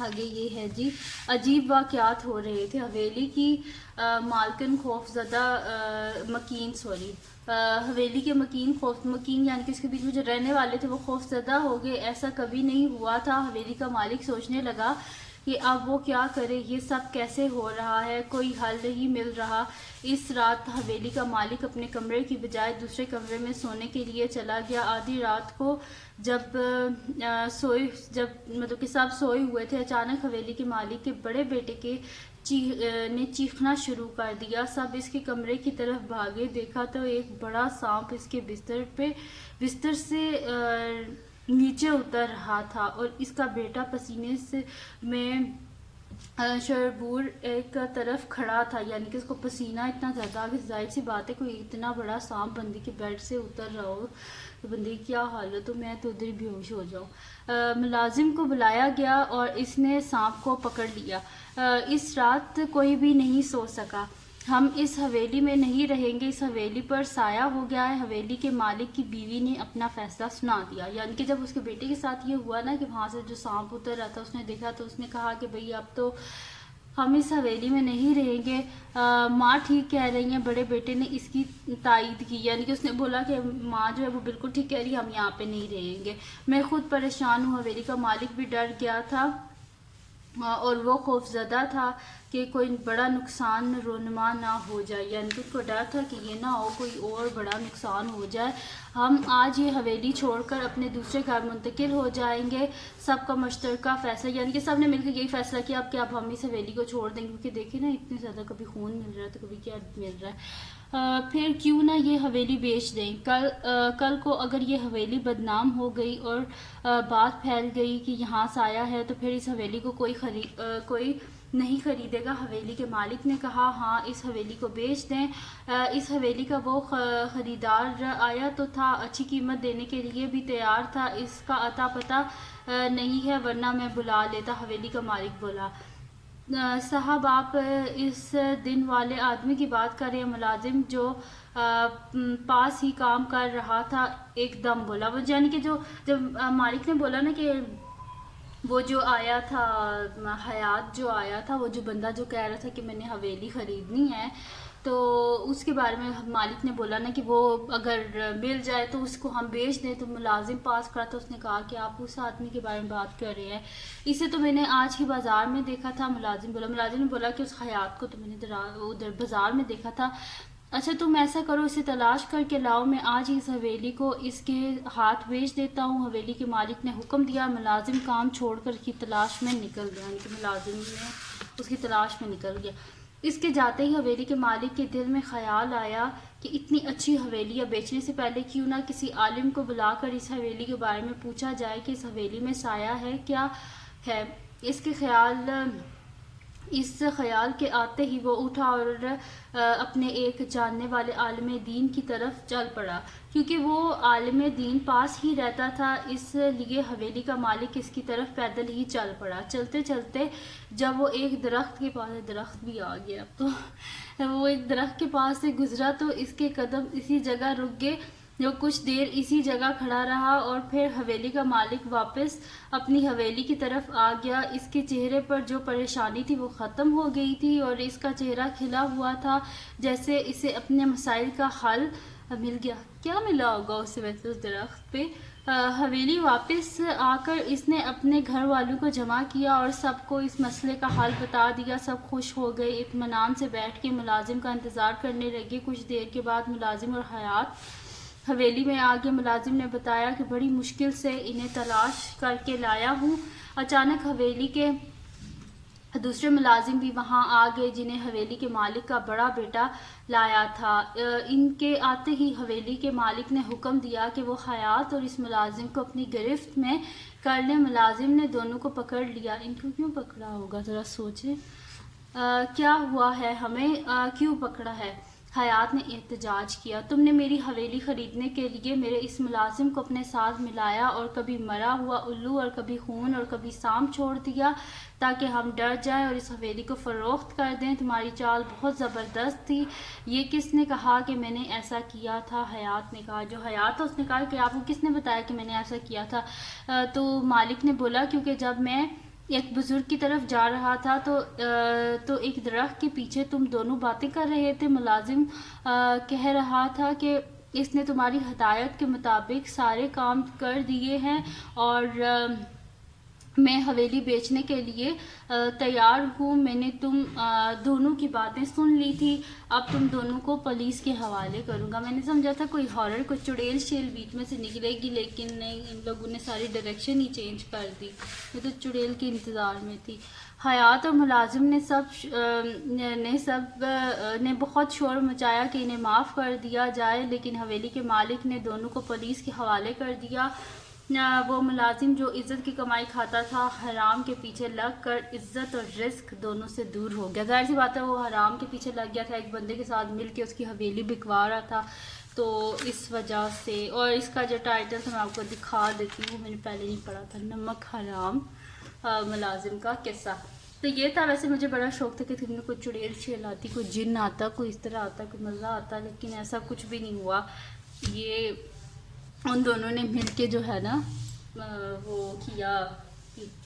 آگے یہ ہے جی، عجیب واقعات ہو رہے تھے حویلی کی مالکن خوف زدہ حویلی کے مکین یعنی کہ اس کے بیچ میں جو رہنے والے تھے وہ خوف زدہ ہو گئے. ایسا کبھی نہیں ہوا تھا. حویلی کا مالک سوچنے لگا کہ اب وہ کیا کرے، یہ سب کیسے ہو رہا ہے، کوئی حل نہیں مل رہا. اس رات حویلی کا مالک اپنے کمرے کی بجائے دوسرے کمرے میں سونے کے لیے چلا گیا. آدھی رات کو جب مطلب کہ سب سوئے ہوئے تھے، اچانک حویلی کے مالک کے بڑے بیٹے نے چیخنا شروع کر دیا. سب اس کے کمرے کی طرف بھاگے. دیکھا تو ایک بڑا سانپ اس کے بستر سے نیچے اتر رہا تھا اور اس کا بیٹا پسینے میں شربور ایک طرف کھڑا تھا. یعنی کہ اس کو پسینہ اتنا زیادہ کہ ظاہر سی بات ہے کوئی اتنا بڑا سانپ بندی کے بیڈ سے اتر رہا ہو تو بندی کی کیا حالت ہو، میں تو ادھر بے ہوش ہو جاؤں. ملازم کو بلایا گیا اور اس نے سانپ کو پکڑ لیا. اس رات کوئی بھی نہیں سو سکا. ہم اس حویلی میں نہیں رہیں گے، اس حویلی پر سایہ ہو گیا ہے. حویلی کے مالک کی بیوی نے اپنا فیصلہ سنا دیا. یعنی کہ جب اس کے بیٹے کے ساتھ یہ ہوا نا کہ وہاں سے جو سانپ اتر رہا تھا اس نے دیکھا تو اس نے کہا کہ بھئی اب تو ہم اس حویلی میں نہیں رہیں گے. ماں ٹھیک کہہ رہی ہیں. بڑے بیٹے نے اس کی تائید کی، یعنی کہ اس نے بولا کہ ماں جو ہے وہ بالکل ٹھیک کہہ رہی ہے، ہم یہاں پہ نہیں رہیں گے. میں خود پریشان ہوں. حویلی کا مالک بھی ڈر گیا تھا اور وہ خوف زدہ تھا کہ کوئی بڑا نقصان رونما نہ ہو جائے. یعنی کہ اس کو ڈر تھا کہ یہ نہ ہو کوئی اور بڑا نقصان ہو جائے. ہم آج یہ حویلی چھوڑ کر اپنے دوسرے گھر منتقل ہو جائیں گے. سب کا مشترکہ فیصلہ، یعنی کہ سب نے مل کے یہی فیصلہ کیا اب ہم اس حویلی کو چھوڑ دیں گے، کیونکہ دیکھیں نا اتنے زیادہ کبھی خون مل رہا ہے تو کبھی کیا مل رہا ہے. پھر کیوں نہ یہ حویلی بیچ دیں. کل کو اگر یہ حویلی بدنام ہو گئی اور بات پھیل گئی کہ یہاں سایہ ہے تو پھر اس حویلی کو کوئی نہیں خریدے گا. حویلی کے مالک نے کہا ہاں اس حویلی کو بیچ دیں. اس حویلی کا وہ خریدار آیا تو تھا، اچھی قیمت دینے کے لیے بھی تیار تھا. اس کا اتا پتہ نہیں ہے ورنہ میں بلا لیتا. حویلی کا مالک بولا صاحب آپ اس دن والے آدمی کی بات کر رہے ہیں. ملازم جو پاس ہی کام کر رہا تھا ایک دم بولا. وہ یعنی کہ جب مالک نے بولا نا کہ وہ جو آیا تھا حیات جو آیا تھا، وہ جو بندہ جو کہہ رہا تھا کہ میں نے حویلی خریدنی ہے، تو اس کے بارے میں مالک نے بولا نا کہ وہ اگر مل جائے تو اس کو ہم بیچ دیں. تو ملازم پاس کرا تھا، اس نے کہا کہ آپ اس آدمی کے بارے میں بات کر رہے ہیں، اسے تو میں نے آج ہی بازار میں دیکھا تھا. ملازم نے بولا کہ اس حیات کو تو میں نے ادھر بازار میں دیکھا تھا. اچھا تم ایسا کرو اسے تلاش کر کے لاؤ، میں آج اس حویلی کو اس کے ہاتھ بیچ دیتا ہوں. حویلی کے مالک نے حکم دیا. ملازم کام چھوڑ کر کی تلاش میں نکل گیا. یعنی کہ ملازم نے اس کی تلاش میں نکل گیا. اس کے جاتے ہی حویلی کے مالک کے دل میں خیال آیا کہ اتنی اچھی حویلیاں بیچنے سے پہلے کیوں نہ کسی عالم کو بلا کر اس حویلی کے بارے میں پوچھا جائے کہ اس حویلی میں سایہ ہے کیا ہے. اس خیال کے آتے ہی وہ اٹھا اور اپنے ایک جاننے والے عالم دین کی طرف چل پڑا. کیونکہ وہ عالم دین پاس ہی رہتا تھا اس لیے حویلی کا مالک اس کی طرف پیدل ہی چل پڑا. چلتے چلتے جب وہ ایک درخت کے پاس، درخت بھی آ گیا اب تو، وہ ایک درخت کے پاس سے گزرا تو اس کے قدم اسی جگہ رک گئے. جو کچھ دیر اسی جگہ کھڑا رہا اور پھر حویلی کا مالک واپس اپنی حویلی کی طرف آ گیا. اس کے چہرے پر جو پریشانی تھی وہ ختم ہو گئی تھی اور اس کا چہرہ کھلا ہوا تھا جیسے اسے اپنے مسائل کا حل مل گیا. کیا ملا ہوگا اسے ویسے اس درخت پہ. حویلی واپس آ کر اس نے اپنے گھر والوں کو جمع کیا اور سب کو اس مسئلے کا حل بتا دیا. سب خوش ہو گئے. اطمینان سے بیٹھ کے ملازم کا انتظار کرنے لگے. کچھ دیر کے بعد ملازم اور حیات حویلی میں آگے. ملازم نے بتایا کہ بڑی مشکل سے انہیں تلاش کر کے لایا ہوں. اچانک حویلی کے دوسرے ملازم بھی وہاں آ گئے جنہیں حویلی کے مالک کا بڑا بیٹا لایا تھا. ان کے آتے ہی حویلی کے مالک نے حکم دیا کہ وہ حیات اور اس ملازم کو اپنی گرفت میں کر لیں. ملازم نے دونوں کو پکڑ لیا. ان کو کیوں پکڑا ہوگا ذرا سوچیں. کیا ہوا ہے ہمیں، کیوں پکڑا ہے. حیات نے احتجاج کیا. تم نے میری حویلی خریدنے کے لیے میرے اس ملازم کو اپنے ساتھ ملایا اور کبھی مرا ہوا الو اور کبھی خون اور کبھی سانپ چھوڑ دیا تاکہ ہم ڈر جائیں اور اس حویلی کو فروخت کر دیں. تمہاری چال بہت زبردست تھی. یہ کس نے کہا کہ میں نے ایسا کیا تھا. حیات نے کہا. جو حیات تھا اس نے کہا کہ آپ کو کس نے بتایا کہ میں نے ایسا کیا تھا. تو مالک نے بولا کیونکہ جب میں ایک بزرگ کی طرف جا رہا تھا تو ایک درخت کے پیچھے تم دونوں باتیں کر رہے تھے. ملازم کہہ رہا تھا کہ اس نے تمہاری ہدایت کے مطابق سارے کام کر دیے ہیں اور میں حویلی بیچنے کے لیے تیار ہوں. میں نے تم دونوں کی باتیں سن لی تھی. اب تم دونوں کو پولیس کے حوالے کروں گا. میں نے سمجھا تھا کوئی ہارر کوئی چڑیل شیل بیچ میں سے نکلے گی، لیکن نہیں، ان لوگوں نے ساری ڈائریکشن ہی چینج کر دی. میں تو چڑیل کے انتظار میں تھی. حیات اور ملازم نے بہت شور مچایا کہ انہیں معاف کر دیا جائے، لیکن حویلی کے مالک نے دونوں کو پولیس کے حوالے کر دیا. وہ ملازم جو عزت کی کمائی کھاتا تھا حرام کے پیچھے لگ کر عزت اور رزق دونوں سے دور ہو گیا. ظاہر سی بات ہے وہ حرام کے پیچھے لگ گیا تھا، ایک بندے کے ساتھ مل کے اس کی حویلی بکوا رہا تھا، تو اس وجہ سے. اور اس کا جو ٹائٹل تھا میں آپ کو دکھا دیتی ہوں، میں نے پہلے نہیں پڑھا تھا، نمک حرام ملازم کا قصہ. تو یہ تھا. ویسے مجھے بڑا شوق تھا کہ تم نے کوئی چڑیل شیل آتی، کوئی جن آتا، کوئی اس طرح آتا، کوئی مزہ آتا، لیکن ایسا کچھ بھی نہیں ہوا. یہ ان دونوں نے مل کے جو ہے نا وہ کیا،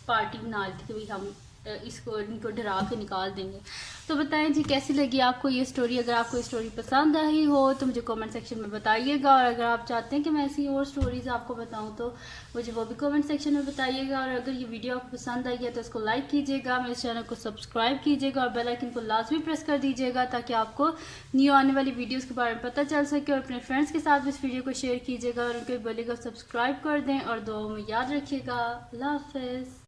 پارٹی بنا لی تھی کہ بھائی ہم ان کو ڈرا کے نکال دیں گے. تو بتائیں جی کیسی لگی آپ کو یہ سٹوری. اگر آپ کو یہ سٹوری پسند آئی ہو تو مجھے کومنٹ سیکشن میں بتائیے گا، اور اگر آپ چاہتے ہیں کہ میں ایسی اور سٹوریز آپ کو بتاؤں تو مجھے وہ بھی کومنٹ سیکشن میں بتائیے گا. اور اگر یہ ویڈیو آپ کو پسند آئی ہے تو اس کو لائک کیجیے گا، میرے چینل کو سبسکرائب کیجیے گا، اور بیل آئیکن کو لازمی پریس کر دیجیے گا تاکہ آپ کو نیو آنے والی ویڈیوز کے بارے میں پتہ چل سکے. اور اپنے فرینڈس کے ساتھ بھی اس ویڈیو کو شیئر کیجیے گا، اور ان کو بولے گا سبسکرائب کر دیں، اور دعاؤں میں یاد رکھیے گا. اللہ حافظ.